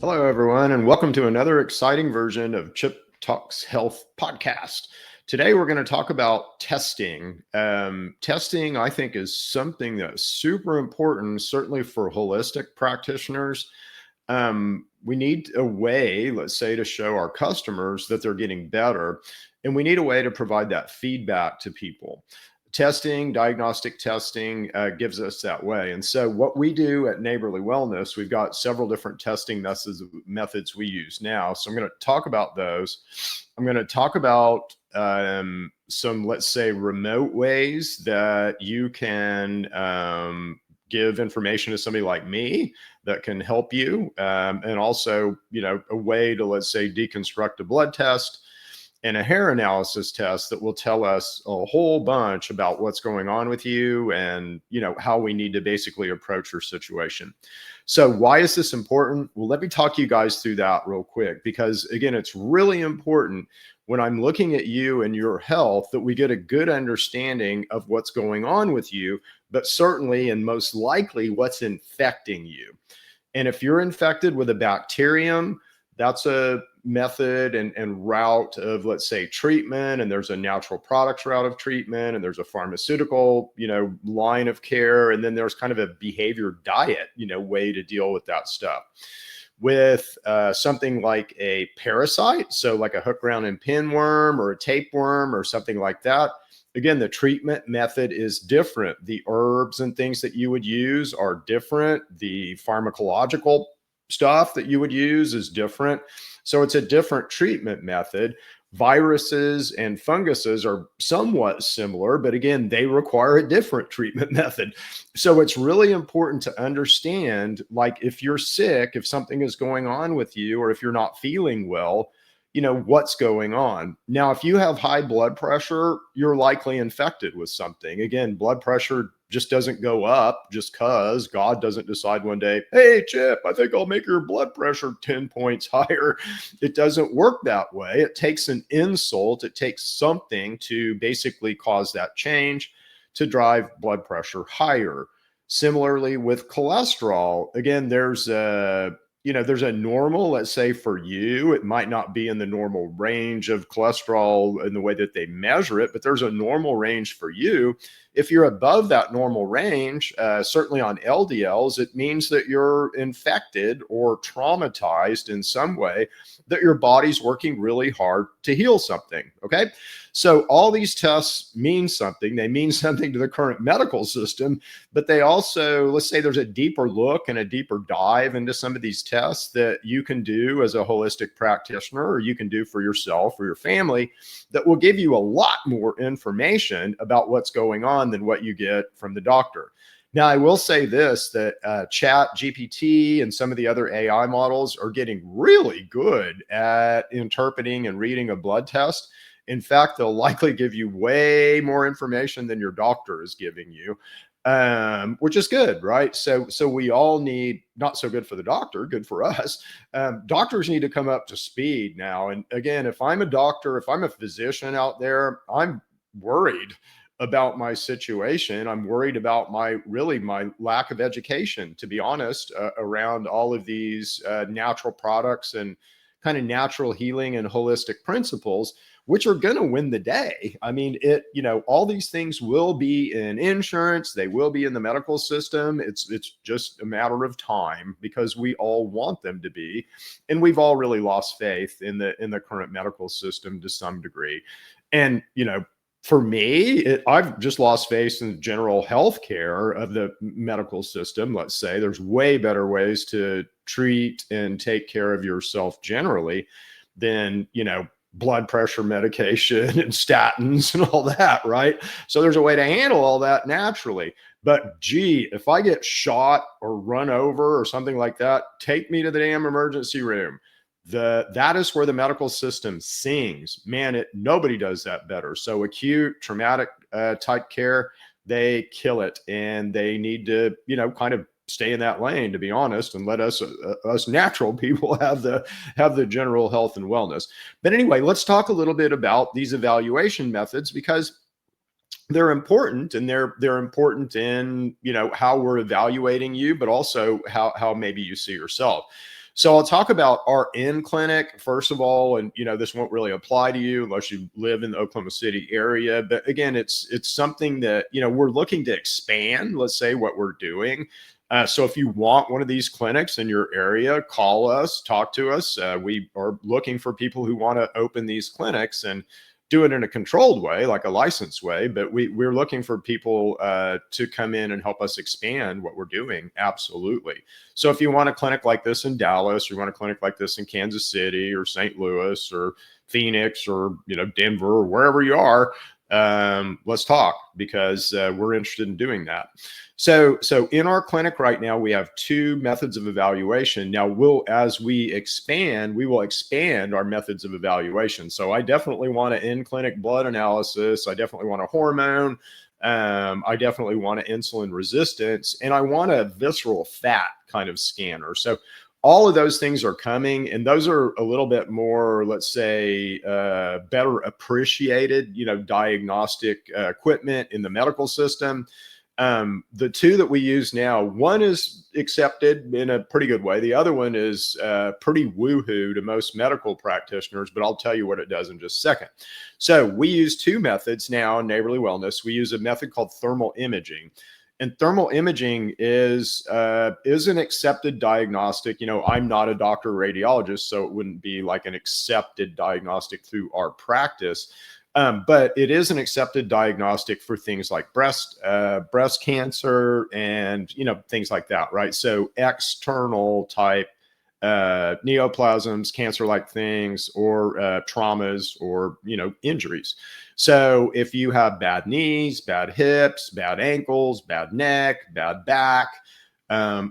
Hello, everyone, and welcome to another exciting version of Chip Talks Health podcast. Today, we're going to talk about testing. Testing, I think, is something that's super important, certainly for holistic practitioners. We need a way, let's say, to show our customers that they're getting better, and we need a way to provide that feedback to people. Testing, diagnostic testing gives us that way. And so what we do at Neighborly Wellness, we've got several different testing methods we use now. So I'm going to talk about those. I'm going to talk about some, let's say, remote ways that you can give information to somebody like me that can help you. And also, a way to, let's say, deconstruct a blood test and a hair analysis test that will tell us a whole bunch about what's going on with you and, how we need to basically approach your situation. So why is this important? Well, let me talk you guys through that real quick, because again, it's really important when I'm looking at you and your health that we get a good understanding of what's going on with you, but certainly and most likely what's infecting you. And if you're infected with a bacterium, that's a method and route of, let's say, treatment. And there's a natural products route of treatment, and there's a pharmaceutical, line of care. And then there's kind of a behavior diet, way to deal with that stuff. With something like a parasite, so like a hook, round, and pinworm or a tapeworm or something like that, again, the treatment method is different. The herbs and things that you would use are different. The pharmacological stuff that you would use is different. So it's a different treatment method. Viruses and funguses are somewhat similar, but again, they require a different treatment method. So it's really important to understand, like, if you're sick, if something is going on with you, or if you're not feeling well, what's going on. Now, if you have high blood pressure, you're likely infected with something. Again, blood pressure just doesn't go up just because God doesn't decide one day, hey, Chip, I think I'll make your blood pressure 10 points higher. It doesn't work that way. It takes an insult. It takes something to basically cause that change to drive blood pressure higher. Similarly with cholesterol, again, there's a normal, let's say for you, it might not be in the normal range of cholesterol in the way that they measure it, but there's a normal range for you. If you're above that normal range, certainly on LDLs, it means that you're infected or traumatized in some way, that your body's working really hard to heal something. Okay. So all these tests mean something. They mean something to the current medical system, but they also, let's say there's a deeper look and a deeper dive into some of these tests that you can do as a holistic practitioner, or you can do for yourself or your family, that will give you a lot more information about what's going on than what you get from the doctor. Now, I will say this, that Chat GPT and some of the other AI models are getting really good at interpreting and reading a blood test. In fact, they'll likely give you way more information than your doctor is giving you, which is good, right? So we all need, not so good for the doctor, good for us. Doctors need to come up to speed now. And again, if I'm a doctor, if I'm a physician out there, I'm worried about my situation. I'm worried about my lack of education, to be honest, around all of these natural products and kind of natural healing and holistic principles, which are going to win the day. I mean, all these things will be in insurance. They will be in the medical system. It's just a matter of time, because we all want them to be. And we've all really lost faith in the current medical system to some degree. And, for me, I've just lost faith in general healthcare of the medical system. Let's say there's way better ways to treat and take care of yourself generally than, blood pressure medication and statins and all that, right? So there's a way to handle all that naturally. But gee, if I get shot or run over or something like that, take me to the damn emergency room. That is where the medical system sings. Man, nobody does that better. So acute traumatic type care, they kill it, and they need to, kind of stay in that lane, to be honest, and let us natural people have the general health and wellness. But anyway, let's talk a little bit about these evaluation methods, because they're important, and they're important in, how we're evaluating you, but also how maybe you see yourself. So I'll talk about our in clinic first of all, and this won't really apply to you unless you live in the Oklahoma City area. But again, it's something that we're looking to expand. Let's say what we're doing. So if you want one of these clinics in your area, call us, talk to us. We are looking for people who want to open these clinics and do it in a controlled way, like a licensed way. But we're looking for people to come in and help us expand what we're doing. Absolutely. So if you want a clinic like this in Dallas, or you want a clinic like this in Kansas City or St. Louis or Phoenix or Denver or wherever you are, let's talk, because we're interested in doing that. So in our clinic right now, we have 2 methods of evaluation. Now as we expand, we will expand our methods of evaluation. So I definitely want an in-clinic blood analysis. I definitely want a hormone. I definitely want an insulin resistance, and I want a visceral fat kind of scanner. So all of those things are coming, and those are a little bit more, let's say, better appreciated, diagnostic equipment in the medical system. The 2 that we use now, one is accepted in a pretty good way. The other one is pretty woohoo to most medical practitioners, but I'll tell you what it does in just a second. So we use 2 methods now in Neighborly Wellness. We use a method called thermal imaging. And thermal imaging is an accepted diagnostic. I'm not a doctor or radiologist, so it wouldn't be like an accepted diagnostic through our practice. But it is an accepted diagnostic for things like breast cancer and things like that, right? So external type neoplasms, cancer-like things, or traumas, or injuries. So if you have bad knees, bad hips, bad ankles, bad neck, bad back,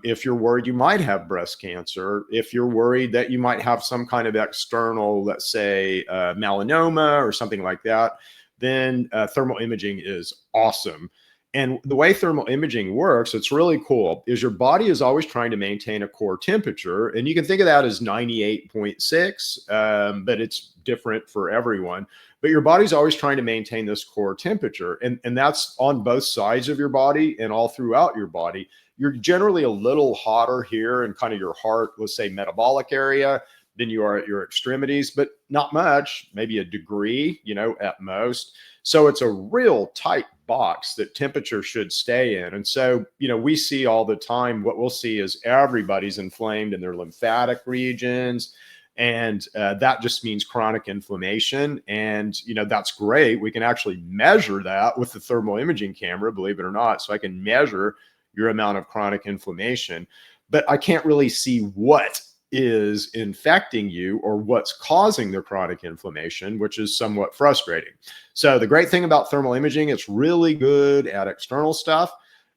if you're worried you might have breast cancer, if you're worried that you might have some kind of external, let's say melanoma or something like that, then thermal imaging is awesome. And the way thermal imaging works, it's really cool, is your body is always trying to maintain a core temperature. And you can think of that as 98.6, but it's different for everyone. But your body's always trying to maintain this core temperature. And that's on both sides of your body and all throughout your body. You're generally a little hotter here in kind of your heart, let's say metabolic area, than you are at your extremities, but not much, maybe a degree, at most. So it's a real tight box that temperature should stay in. And so, we see all the time, what we'll see is everybody's inflamed in their lymphatic regions. And that just means chronic inflammation. And, that's great. We can actually measure that with the thermal imaging camera, believe it or not. So I can measure your amount of chronic inflammation, but I can't really see what is infecting you or what's causing the chronic inflammation, which is somewhat frustrating. So the great thing about thermal imaging, it's really good at external stuff,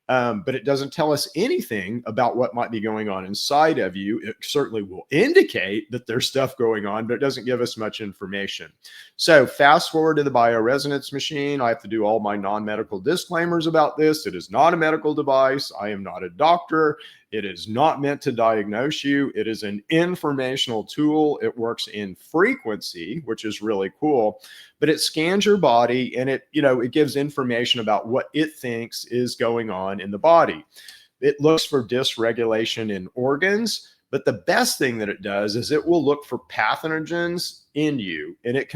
but it doesn't tell us anything about what might be going on inside of you. It certainly will indicate that there's stuff going on, but it doesn't give us much information. So fast forward to the bioresonance machine. I have to do all my non-medical disclaimers about this. It is not a medical device. I am not a doctor. It is not meant to diagnose you. It is an informational tool. It works in frequency, which is really cool, but it scans your body and it gives information about what it thinks is going on in the body. It looks for dysregulation in organs, but the best thing that it does is it will look for pathogens in you, and it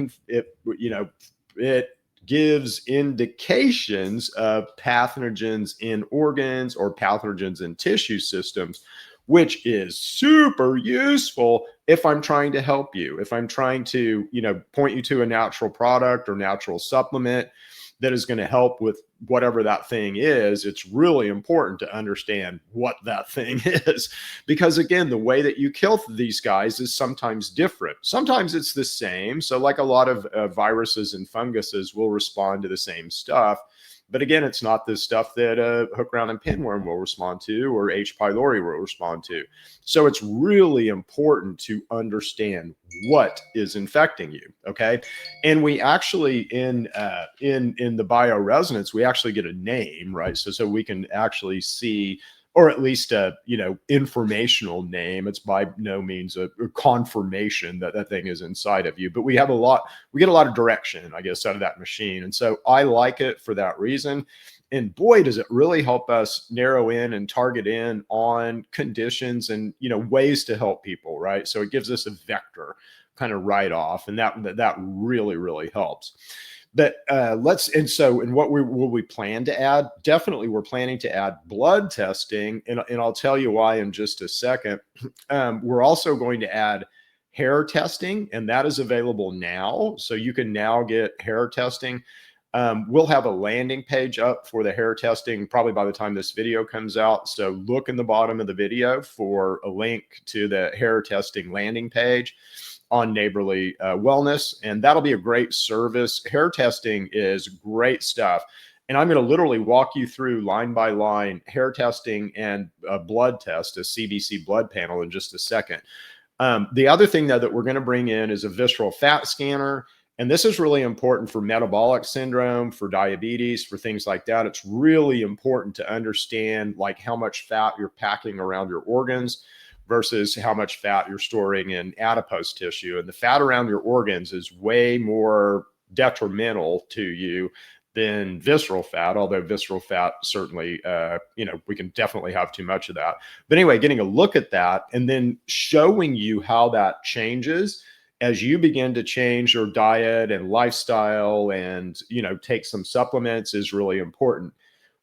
gives indications of pathogens in organs or pathogens in tissue systems, which is super useful if I'm trying to help you, if I'm trying to, point you to a natural product or natural supplement that is going to help with whatever that thing is. It's really important to understand what that thing is, because again, the way that you kill these guys is sometimes different. Sometimes it's the same. So like a lot of viruses and funguses will respond to the same stuff. But again, it's not the stuff that hookworm and pinworm will respond to, or H. pylori will respond to. So it's really important to understand what is infecting you. Okay, and we actually in the bioresonance, we actually get a name, right? So we can actually see or at least a, informational name. It's by no means a confirmation that that thing is inside of you, but we get a lot of direction, I guess, out of that machine. And so I like it for that reason. And boy, does it really help us narrow in and target in on conditions and, ways to help people, right? So it gives us a vector kind of right off, and that really, really helps. But what will we plan to add? Definitely, we're planning to add blood testing, and I'll tell you why in just a second. We're also going to add hair testing, and that is available now. So you can now get hair testing. We'll have a landing page up for the hair testing probably by the time this video comes out. So look in the bottom of the video for a link to the hair testing landing page on Neighborly Wellness, and that'll be a great service. Hair testing is great stuff. And I'm going to literally walk you through line by line hair testing and a blood test, a CBC blood panel, in just a second. The other thing, though, that we're going to bring in is a visceral fat scanner. And this is really important for metabolic syndrome, for diabetes, for things like that. It's really important to understand like how much fat you're packing around your organs versus how much fat you're storing in adipose tissue. And the fat around your organs is way more detrimental to you than visceral fat, although visceral fat certainly, we can definitely have too much of that. But anyway, getting a look at that and then showing you how that changes as you begin to change your diet and lifestyle and, take some supplements is really important.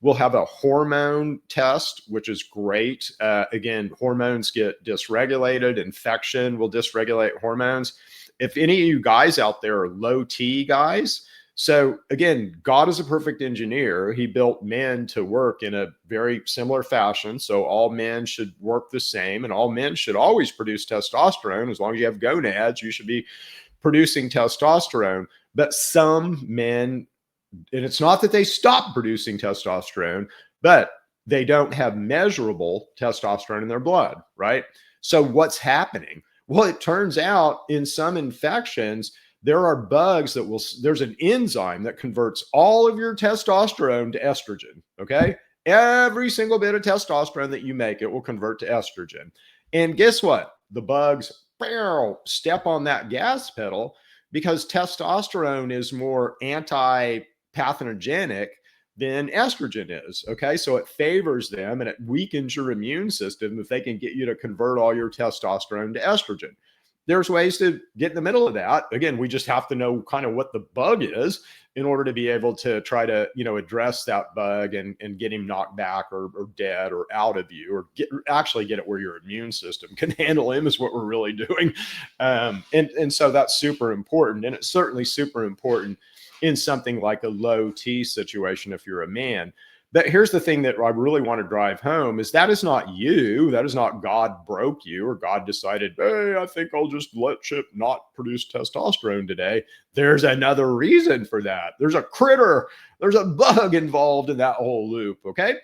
We'll have a hormone test, which is great. Again, hormones get dysregulated. Infection will dysregulate hormones. If any of you guys out there are low T guys, so again, God is a perfect engineer. He built men to work in a very similar fashion. So all men should work the same, and all men should always produce testosterone. As long as you have gonads, you should be producing testosterone. But some men, and it's not that they stop producing testosterone, but they don't have measurable testosterone in their blood, right? So what's happening? Well, it turns out in some infections, there are bugs there's an enzyme that converts all of your testosterone to estrogen, okay? Every single bit of testosterone that you make, it will convert to estrogen. And guess what? The bugs step on that gas pedal because testosterone is more anti-pathogenic than estrogen is, okay? So it favors them and it weakens your immune system if they can get you to convert all your testosterone to estrogen. There's ways to get in the middle of that. Again, we just have to know kind of what the bug is in order to be able to try to, address that bug and get him knocked back or dead or out of you, or actually get it where your immune system can handle him is what we're really doing. And so that's super important. And it's certainly super important in something like a low T situation if you're a man. But here's the thing that I really want to drive home is that is not you. That is not God broke you or God decided, hey, I think I'll just let Chip not produce testosterone today. There's another reason for that. There's a critter, there's a bug involved in that whole loop, okay?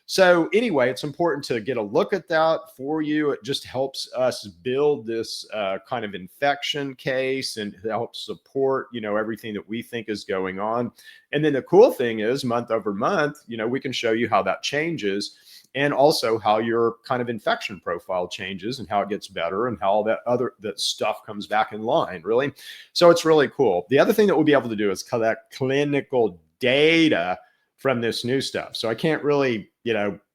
So anyway, it's important to get a look at that for you. It just helps us build this kind of infection case and helps support, everything that we think is going on. And then the cool thing is month over month, we can show you how that changes and also how your kind of infection profile changes and how it gets better and how that stuff comes back in line, really. So it's really cool. The other thing that we'll be able to do is collect clinical data from this new stuff. So I can't really,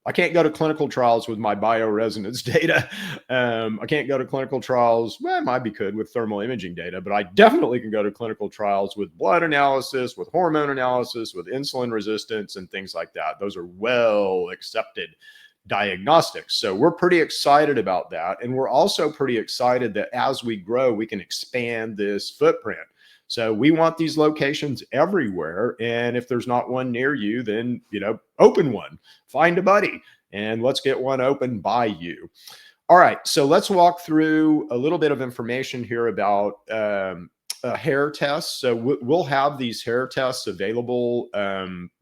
I can't go to clinical trials with my bioresonance data. I can't go to clinical trials. Well, I might be good with thermal imaging data, but I definitely can go to clinical trials with blood analysis, with hormone analysis, with insulin resistance and things like that. Those are well accepted diagnostics. So we're pretty excited about that. And we're also pretty excited that as we grow, we can expand this footprint. So we want these locations everywhere. And if there's not one near you, then, open one, find a buddy, and let's get one open by you. All right. So let's walk through a little bit of information here about hair tests. So we'll have these hair tests available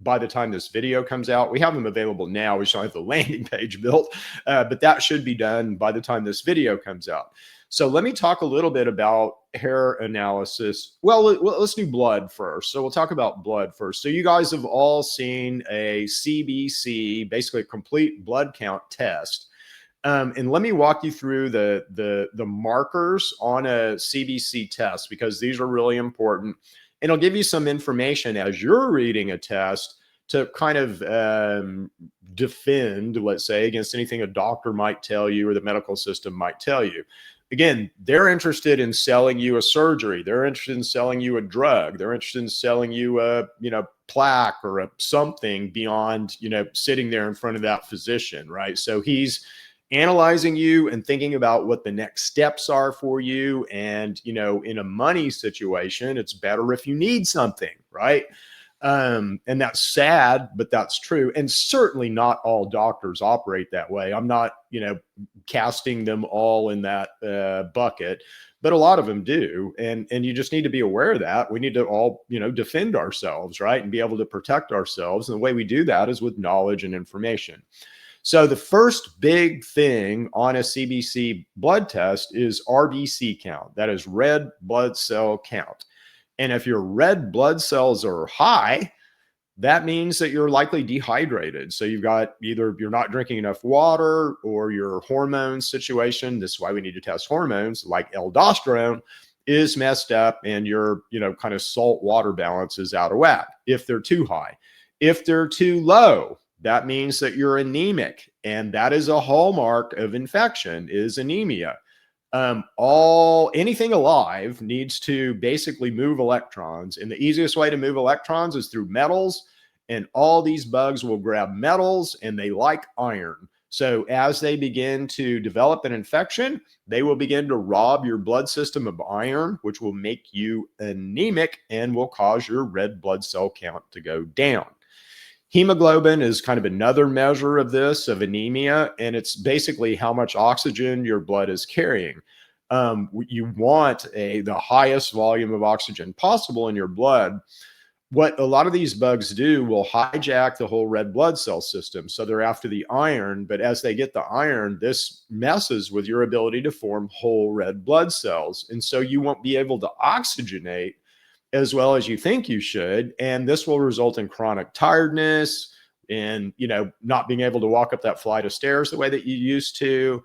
by the time this video comes out. We have them available now. We just don't have the landing page built, but that should be done by the time this video comes out. So let me talk a little bit about hair analysis. Well, let's do blood first. So we'll talk about blood first. So you guys have all seen a CBC, basically a complete blood count test. And let me walk you through the markers on a CBC test, because these are really important. And I'll give you some information as you're reading a test to kind of defend, let's say, against anything a doctor might tell you or the medical system might tell you. Again, they're interested in selling you a surgery. They're interested in selling you a drug. They're interested in selling you a, plaque or a something beyond, sitting there in front of that physician, right? So he's analyzing you and thinking about what the next steps are for you. And, in a money situation, it's better if you need something, right? And that's sad, but that's true. And certainly not all doctors operate that way. I'm not, casting them all in that bucket, but a lot of them do. And you just need to be aware of that. We need to all, defend ourselves, right? And be able to protect ourselves. And the way we do that is with knowledge and information. So the first big thing on a CBC blood test is RBC count. That is red blood cell count. And if your red blood cells are high, that means that you're likely dehydrated. So you've got either you're not drinking enough water or your hormone situation. This is why we need to test hormones like aldosterone is messed up and your, kind of salt water balance is out of whack if they're too high. If they're too low, that means that you're anemic. And that is a hallmark of infection is anemia. Anything alive needs to basically move electrons, and the easiest way to move electrons is through metals. And all these bugs will grab metals, and they like iron. So as they begin to develop an infection, they will begin to rob your blood system of iron, which will make you anemic and will cause your red blood cell count to go down. Hemoglobin is kind of another measure of this, of anemia, and it's basically how much oxygen your blood is carrying. You want the highest volume of oxygen possible in your blood. What a lot of these bugs do will hijack the whole red blood cell system. So they're after the iron, but as they get the iron, this messes with your ability to form whole red blood cells. And so you won't be able to oxygenate as well as you think you should. And this will result in chronic tiredness and, not being able to walk up that flight of stairs the way that you used to,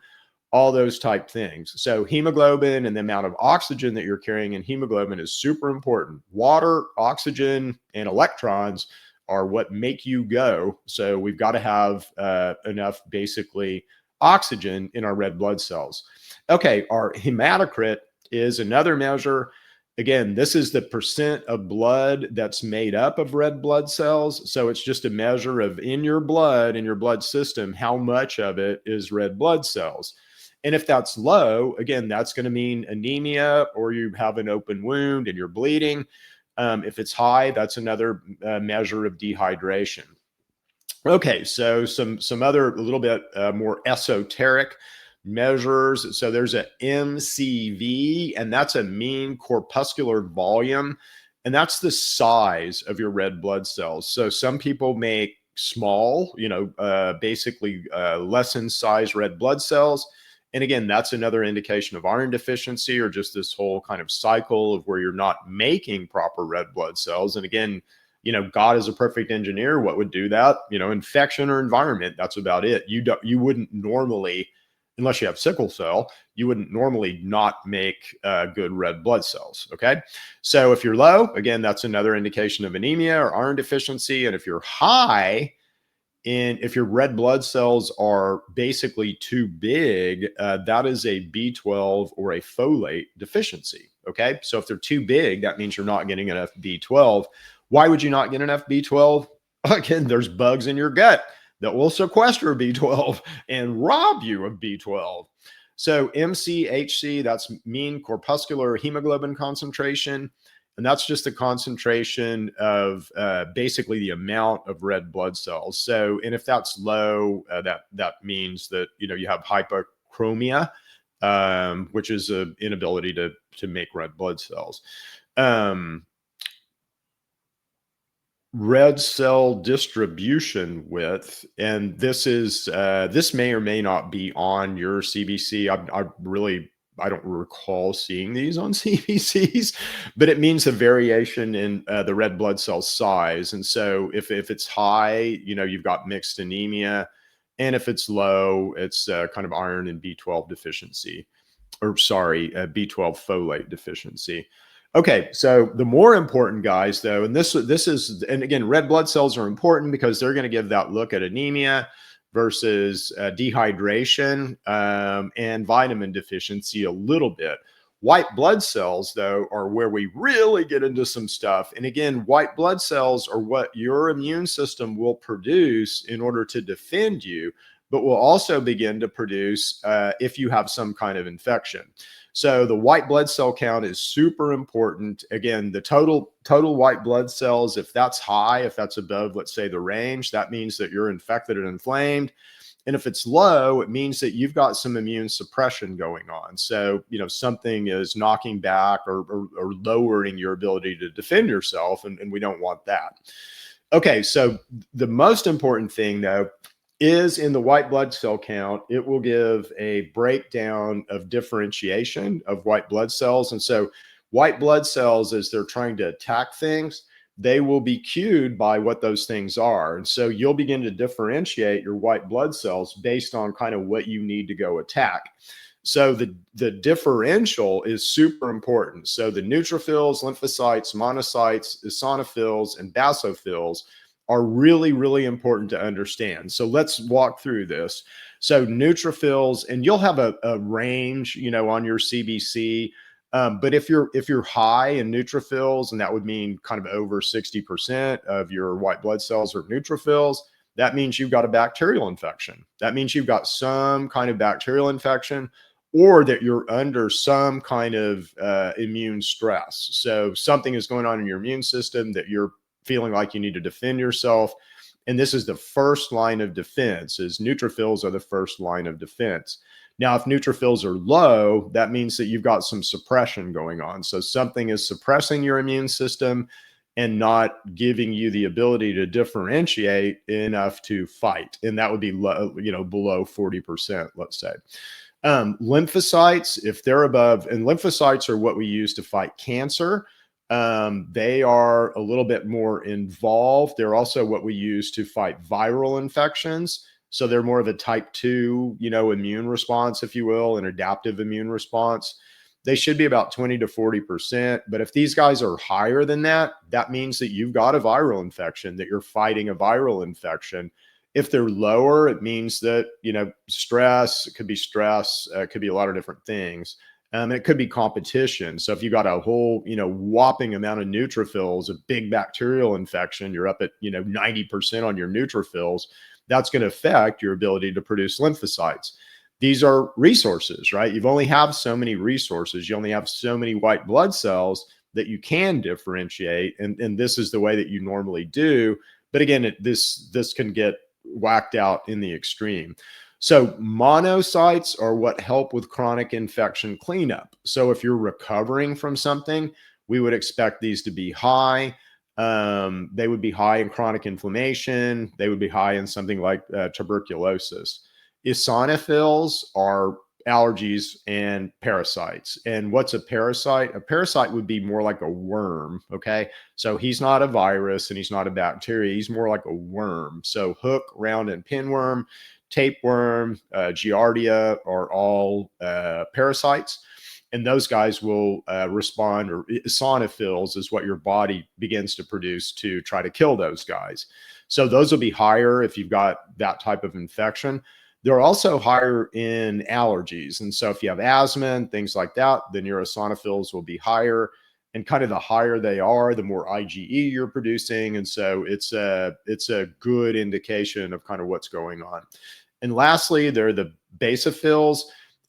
all those type things. So hemoglobin and the amount of oxygen that you're carrying in hemoglobin is super important. Water, oxygen, and electrons are what make you go. So we've got to have enough basically oxygen in our red blood cells. Okay, our hematocrit is another measure. Again, this is the percent of blood that's made up of red blood cells. So it's just a measure of in your blood, in your blood system, how much of it is red blood cells. And if that's low, again, that's going to mean anemia or you have an open wound and you're bleeding. If it's high, that's another measure of dehydration. Okay, so some other a little bit more esoteric measures. So there's a MCV, and that's a mean corpuscular volume, and that's the size of your red blood cells. So some people make small, basically less in size red blood cells. And again, that's another indication of iron deficiency or just this whole kind of cycle of where you're not making proper red blood cells. And again, God is a perfect engineer. What would do that? Infection or environment. That's about it. You wouldn't normally, unless you have sickle cell, you wouldn't normally not make good red blood cells. Okay. So if you're low, again, that's another indication of anemia or iron deficiency. And if you're high, if your red blood cells are basically too big, that is a B12 or a folate deficiency. Okay. So if they're too big, that means you're not getting enough B12. Why would you not get enough B12? Again, there's bugs in your gut that will sequester B12 and rob you of B12. So MCHC, that's mean corpuscular hemoglobin concentration. And that's just the concentration of basically the amount of red blood cells. So, and if that's low, that means that, you have hypochromia, which is an inability to make red blood cells. Red cell distribution width, and this may or may not be on your CBC. I really I don't recall seeing these on CBCs, but it means a variation in the red blood cell size. And so if it's high, you've got mixed anemia. And if it's low, it's kind of iron and B12 deficiency, or sorry, B12 folate deficiency. Okay, so the more important guys, though, and this is, and again, red blood cells are important because they're going to give that look at anemia versus dehydration and vitamin deficiency a little bit. White blood cells, though, are where we really get into some stuff. And again, white blood cells are what your immune system will produce in order to defend you, but will also begin to produce if you have some kind of infection. So the white blood cell count is super important. Again, the total white blood cells, if that's high, if that's above, let's say, the range, that means that you're infected and inflamed. And if it's low, it means that you've got some immune suppression going on. So, something is knocking back or lowering your ability to defend yourself, and we don't want that. Okay, so the most important thing, though, is in the white blood cell count, it will give a breakdown of differentiation of white blood cells. And so white blood cells, as they're trying to attack things, they will be cued by what those things are. And so you'll begin to differentiate your white blood cells based on kind of what you need to go attack. So the differential is super important. So the neutrophils, lymphocytes, monocytes, eosinophils, and basophils are really, really important to understand. So let's walk through this. So neutrophils, and you'll have a range, on your CBC. But if you're high in neutrophils, and that would mean kind of over 60% of your white blood cells are neutrophils, that means you've got a bacterial infection. That means you've got some kind of bacterial infection, or that you're under some kind of immune stress. So something is going on in your immune system that you're feeling like you need to defend yourself. And this is the first line of defense, is neutrophils are the first line of defense. Now, if neutrophils are low, that means that you've got some suppression going on. So something is suppressing your immune system and not giving you the ability to differentiate enough to fight. And that would be low, below 40%, let's say. Lymphocytes, if they're above, and lymphocytes are what we use to fight cancer. They are a little bit more involved. They're also what we use to fight viral infections. So they're more of a type 2, immune response, if you will, an adaptive immune response. They should be about 20 to 40%. But if these guys are higher than that, that means that you've got a viral infection, that you're fighting a viral infection. If they're lower, it means that, stress, it could be stress, it could be a lot of different things. It could be competition. So if you got a whole, whopping amount of neutrophils, a big bacterial infection, you're up at, 90% on your neutrophils, that's going to affect your ability to produce lymphocytes. These are resources, right? You've only have so many resources. You only have so many white blood cells that you can differentiate. And this is the way that you normally do. But again, this can get whacked out in the extreme. So monocytes are what help with chronic infection cleanup. So if you're recovering from something, we would expect these to be high. They would be high in chronic inflammation. They would be high in something like tuberculosis. Eosinophils are allergies and parasites. And what's a parasite? A parasite would be more like a worm. Okay. So he's not a virus and he's not a bacteria. He's more like a worm. So hook, round, and pinworm, tapeworm, giardia are all parasites. And those guys will respond, or eosinophils is what your body begins to produce to try to kill those guys. So those will be higher if you've got that type of infection. They're also higher in allergies. And so if you have asthma and things like that, then your eosinophils will be higher. And kind of the higher they are, the more IgE you're producing. And so it's a good indication of kind of what's going on. And lastly, they're the basophils.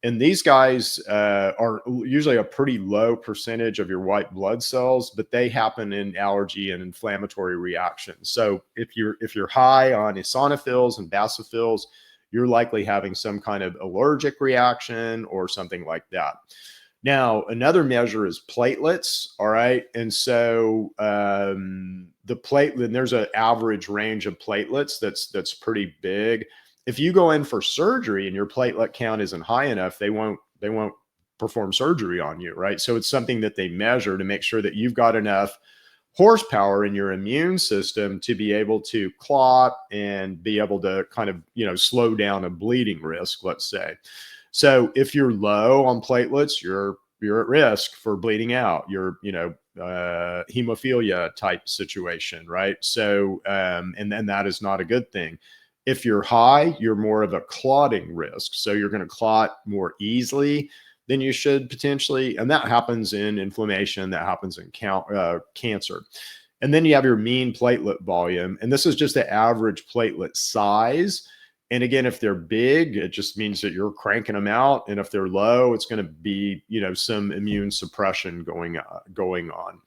And these guys are usually a pretty low percentage of your white blood cells, but they happen in allergy and inflammatory reactions. So if you're high on eosinophils and basophils, you're likely having some kind of allergic reaction or something like that. Now, another measure is platelets. All right. And so the platelet, there's an average range of platelets that's pretty big. If you go in for surgery and your platelet count isn't high enough, they won't perform surgery on you, right? So it's something that they measure to make sure that you've got enough horsepower in your immune system to be able to clot and be able to kind of, slow down a bleeding risk, let's say. So if you're low on platelets, you're at risk for bleeding out. You're, hemophilia type situation, right? So, and then that is not a good thing. If you're high, you're more of a clotting risk. So you're going to clot more easily than you should potentially. And that happens in inflammation, that happens in cancer. And then you have your mean platelet volume. And this is just the average platelet size. And again, if they're big, it just means that you're cranking them out. And if they're low, it's going to be, some immune suppression going on.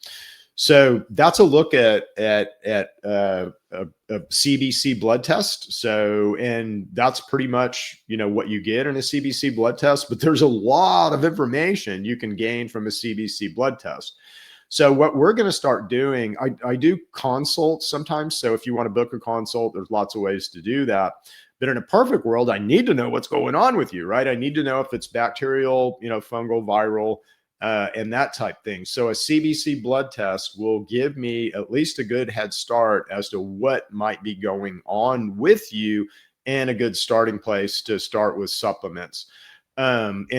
So that's a look at a CBC blood test. So, and that's pretty much, what you get in a CBC blood test, but there's a lot of information you can gain from a CBC blood test. So what we're going to start doing, I do consults sometimes. So if you want to book a consult, there's lots of ways to do that. But in a perfect world, I need to know what's going on with you, right? I need to know if it's bacterial, fungal, viral, and that type thing. So a CBC blood test will give me at least a good head start as to what might be going on with you, and a good starting place to start with supplements. And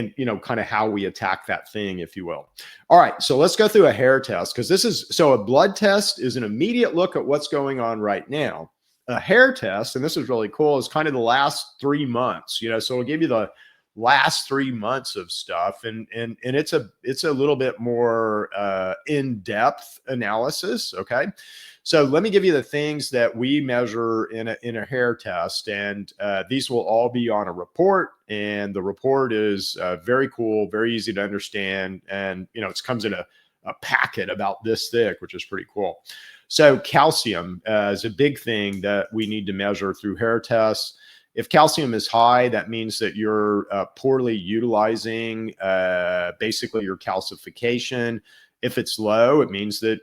kind of how we attack that thing, if you will. All right, so let's go through a hair test, because a blood test is an immediate look at what's going on right now. A hair test, and this is really cool, is kind of the last 3 months, so it'll give you the last 3 months of stuff, and it's a little bit more in-depth analysis. Okay, so let me give you the things that we measure in a hair test, and these will all be on a report, and the report is very cool, very easy to understand, and it comes in a packet about this thick, which is pretty cool. So calcium is a big thing that we need to measure through hair tests. If calcium is high, that means that you're poorly utilizing basically your calcification. If it's low, it means that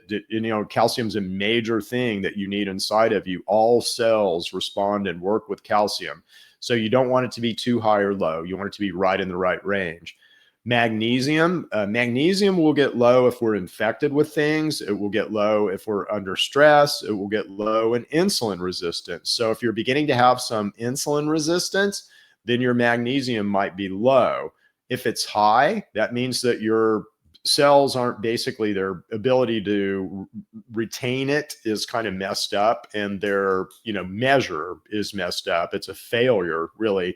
calcium is a major thing that you need inside of you. All cells respond and work with calcium. So you don't want it to be too high or low. You want it to be right in the right range. Magnesium will get low if we're infected with things. It will get low if we're under stress. It will get low in insulin resistance. So if you're beginning to have some insulin resistance, then your magnesium might be low. If it's high, that means that your cells aren't, basically their ability to retain it is kind of messed up, and their measure is messed up. It's a failure, really.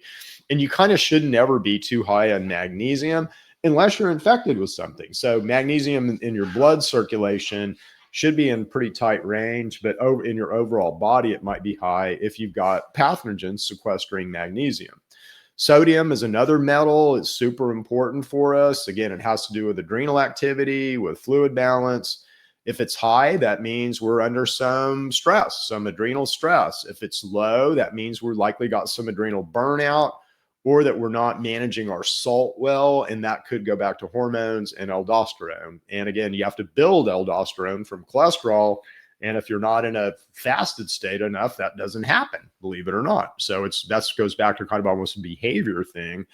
And you kind of should never be too high on magnesium unless you're infected with something. So magnesium in your blood circulation should be in pretty tight range, but in your overall body, it might be high if you've got pathogens sequestering magnesium. Sodium is another metal. It's super important for us. Again, it has to do with adrenal activity, with fluid balance. If it's high, that means we're under some stress, some adrenal stress. If it's low, that means we're likely got some adrenal burnout, or that we're not managing our salt well, and that could go back to hormones and aldosterone. And again, you have to build aldosterone from cholesterol, and if you're not in a fasted state enough, that doesn't happen, believe it or not. So that goes back to kind of almost a behavior thing.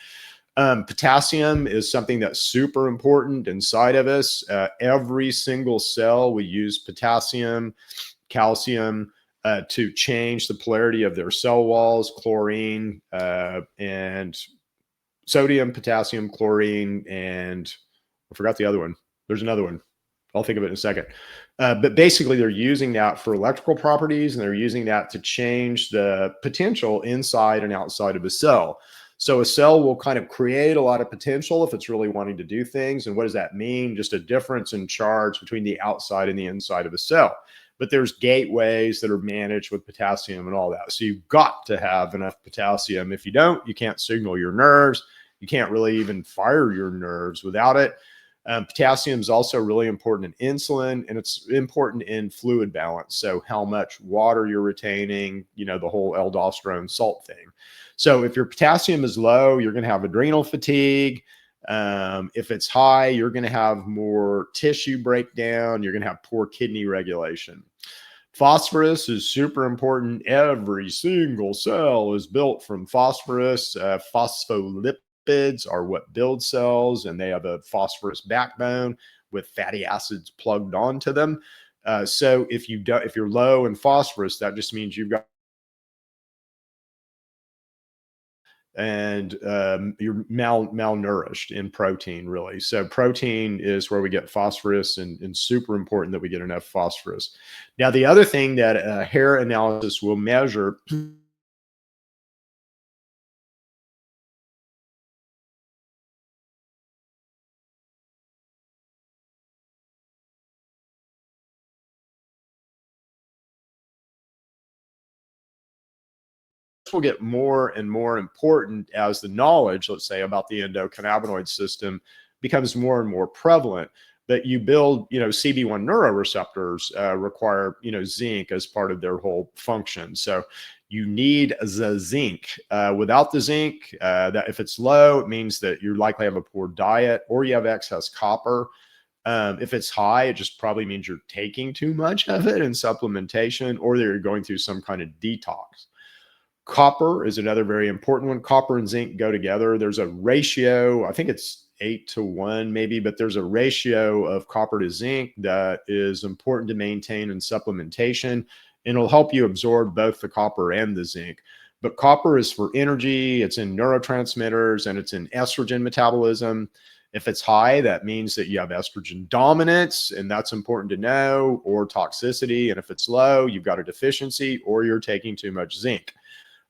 Potassium is something that's super important inside of us. Every single cell, we use potassium, calcium, to change the polarity of their cell walls, chlorine, and sodium, potassium, chlorine, and I forgot the other one. There's another one. I'll think of it in a second. But basically, they're using that for electrical properties, and they're using that to change the potential inside and outside of a cell. So a cell will kind of create a lot of potential if it's really wanting to do things. And what does that mean? Just a difference in charge between the outside and the inside of a cell. But there's gateways that are managed with potassium and all that. So you've got to have enough potassium. If you don't, you can't signal your nerves. You can't really even fire your nerves without it. Potassium is also really important in insulin, and it's important in fluid balance. So how much water you're retaining, the whole aldosterone salt thing. So if your potassium is low, you're going to have adrenal fatigue. If it's high, you're going to have more tissue breakdown. You're going to have poor kidney regulation. Phosphorus is super important. Every single cell is built from phosphorus, phospholipids. lipids are what build cells, and they have a phosphorus backbone with fatty acids plugged onto them. So if you're low in phosphorus, that just means you've got, and you're malnourished in protein, really. So protein is where we get phosphorus, and super important that we get enough phosphorus. Now, the other thing that hair analysis will measure will get more and more important as the knowledge, let's say, about the endocannabinoid system becomes more and more prevalent. That you build, CB1 neuroreceptors require, zinc as part of their whole function. So you need the zinc. Without the zinc, that if it's low, it means that you likely have a poor diet or you have excess copper. If it's high, it just probably means you're taking too much of it in supplementation, or that you're going through some kind of detox. Copper is another very important one. Copper and zinc go together. There's a ratio, I think it's 8 to 1 maybe, but there's a ratio of copper to zinc that is important to maintain in supplementation, and it'll help you absorb both the copper and the zinc. But copper is for energy, it's in neurotransmitters, and it's in estrogen metabolism. If it's high, that means that you have estrogen dominance, and that's important to know, or toxicity. And if it's low, you've got a deficiency or you're taking too much zinc.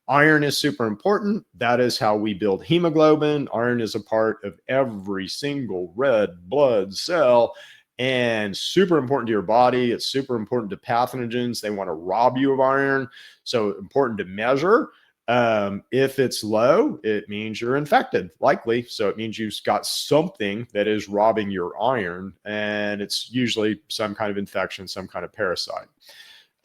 Iron is super important. That is how we build hemoglobin. Iron is a part of every single red blood cell and super important to your body. It's super important to pathogens. They want to rob you of iron. So important to measure. If it's low, it means you're infected, likely. So it means you've got something that is robbing your iron, and it's usually some kind of infection, some kind of parasite.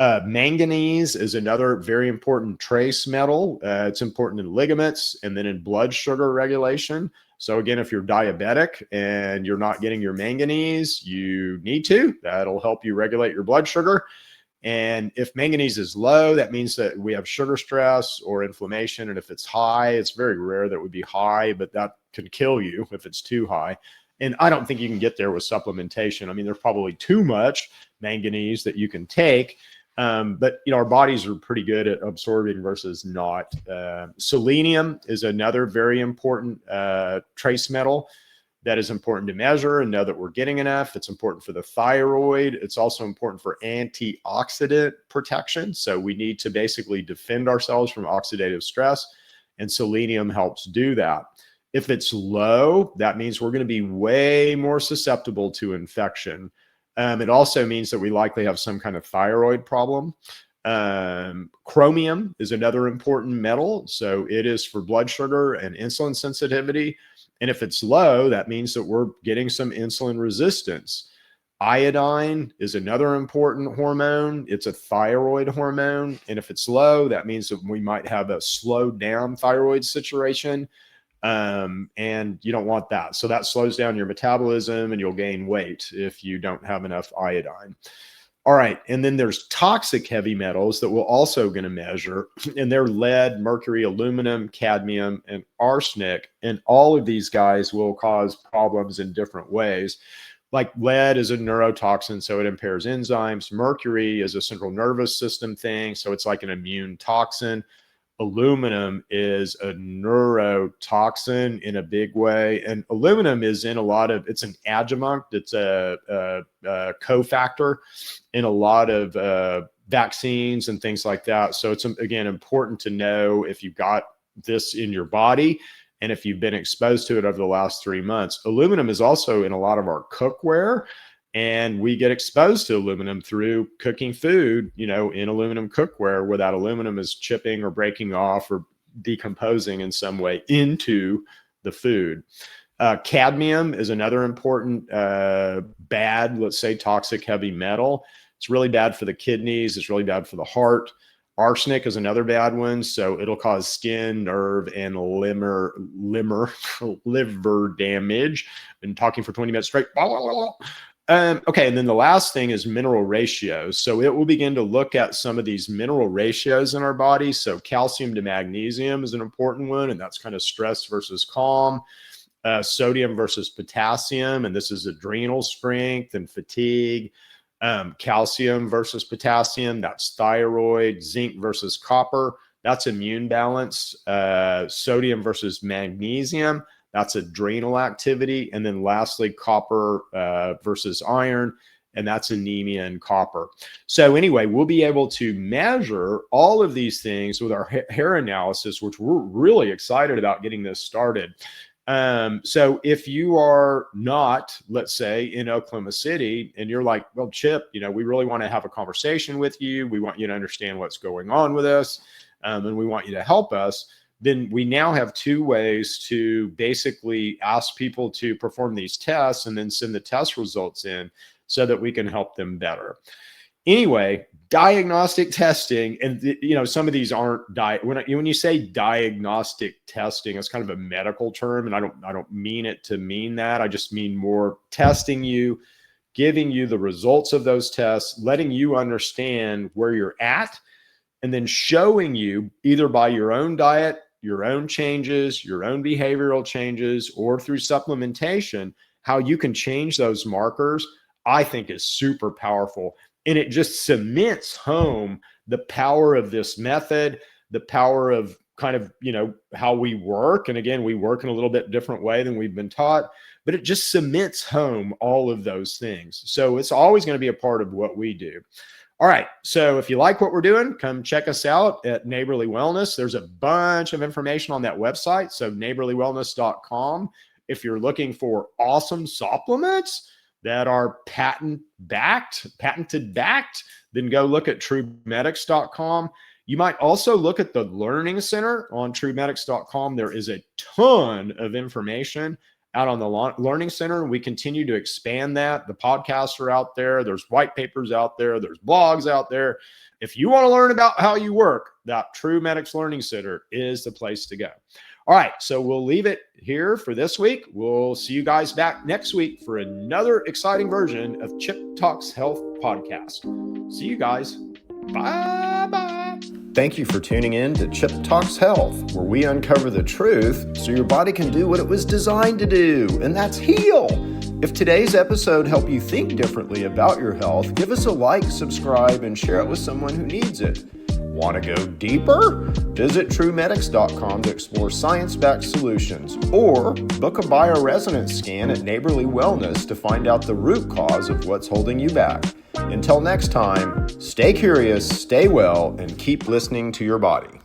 Manganese is another very important trace metal. It's important in ligaments and then in blood sugar regulation. So again, if you're diabetic and you're not getting your manganese, you need to. That'll help you regulate your blood sugar. And if manganese is low, that means that we have sugar stress or inflammation. And if it's high, it's very rare that it would be high, but that can kill you if it's too high. And I don't think you can get there with supplementation. I mean, there's probably too much manganese that you can take. But our bodies are pretty good at absorbing versus not. Selenium is another very important trace metal that is important to measure and know that we're getting enough. It's important for the thyroid. It's also important for antioxidant protection. So we need to basically defend ourselves from oxidative stress, and selenium helps do that. If it's low, that means we're going to be way more susceptible to infection. It also means that we likely have some kind of thyroid problem. Chromium is another important metal. So it is for blood sugar and insulin sensitivity. And if it's low, that means that we're getting some insulin resistance. Iodine is another important hormone. It's a thyroid hormone. And if it's low, that means that we might have a slowed down thyroid situation. And you don't want that. So that slows down your metabolism and you'll gain weight if you don't have enough iodine. All right. And then there's toxic heavy metals that we're also going to measure, and they're lead, mercury, aluminum, cadmium, and arsenic. And all of these guys will cause problems in different ways. Like lead is a neurotoxin, so it impairs enzymes. Mercury is a central nervous system thing, so it's like an immune toxin. Aluminum is a neurotoxin in a big way, and aluminum is in a lot of, it's an adjunct, it's a cofactor in a lot of vaccines and things like that. So it's, again, important to know if you've got this in your body and if you've been exposed to it over the last 3 months. Aluminum is also in a lot of our cookware, and we get exposed to aluminum through cooking food, in aluminum cookware, where that aluminum is chipping or breaking off or decomposing in some way into the food. Cadmium is another important bad, let's say, toxic heavy metal. It's really bad for the kidneys. It's really bad for the heart. Arsenic is another bad one. So it'll cause skin, nerve, and liver damage. Been talking for 20 minutes straight. Okay, and then the last thing is mineral ratios. So it will begin to look at some of these mineral ratios in our body. So calcium to magnesium is an important one, and that's kind of stress versus calm. Sodium versus potassium, and this is adrenal strength and fatigue. Calcium versus potassium, that's thyroid. Zinc versus copper, that's immune balance. Sodium versus magnesium, that's adrenal activity. And then lastly, copper versus iron, and that's anemia and copper. So anyway, we'll be able to measure all of these things with our hair analysis, which we're really excited about getting this started. So if you are not, let's say, in Oklahoma City, and you're like, well, Chip, we really want to have a conversation with you. We want you to understand what's going on with us, and we want you to help us. Then we now have two ways to basically ask people to perform these tests and then send the test results in so that we can help them better. Anyway, diagnostic testing, and some of these aren't when you say diagnostic testing, it's kind of a medical term, and I don't mean it to mean that. I just mean more testing you, giving you the results of those tests, letting you understand where you're at, and then showing you either by your own diet, your own changes, your own behavioral changes, or through supplementation, how you can change those markers. I think is super powerful. And it just cements home the power of this method, the power of kind of, how we work. And again, we work in a little bit different way than we've been taught, but it just cements home all of those things. So it's always going to be a part of what we do. All right. So if you like what we're doing, come check us out at Neighborly Wellness. There's a bunch of information on that website. So neighborlywellness.com. If you're looking for awesome supplements that are patented backed, then go look at TrueMedX.com. You might also look at the Learning Center on TrueMedX.com. There is a ton of information out on the Learning Center. We continue to expand that. The podcasts are out there. There's white papers out there. There's blogs out there. If you want to learn about how you work, that TrueMedX Learning Center is the place to go. All right, so we'll leave it here for this week. We'll see you guys back next week for another exciting version of Chip Talks Health Podcast. See you guys. Bye-bye. Thank you for tuning in to Chip Talks Health, where we uncover the truth so your body can do what it was designed to do, and that's heal. If today's episode helped you think differently about your health, give us a like, subscribe, and share it with someone who needs it. Want to go deeper? Visit TrueMedX.com to explore science-backed solutions, or book a Bioresonance scan at Neighborly Wellness to find out the root cause of what's holding you back. Until next time, stay curious, stay well, and keep listening to your body.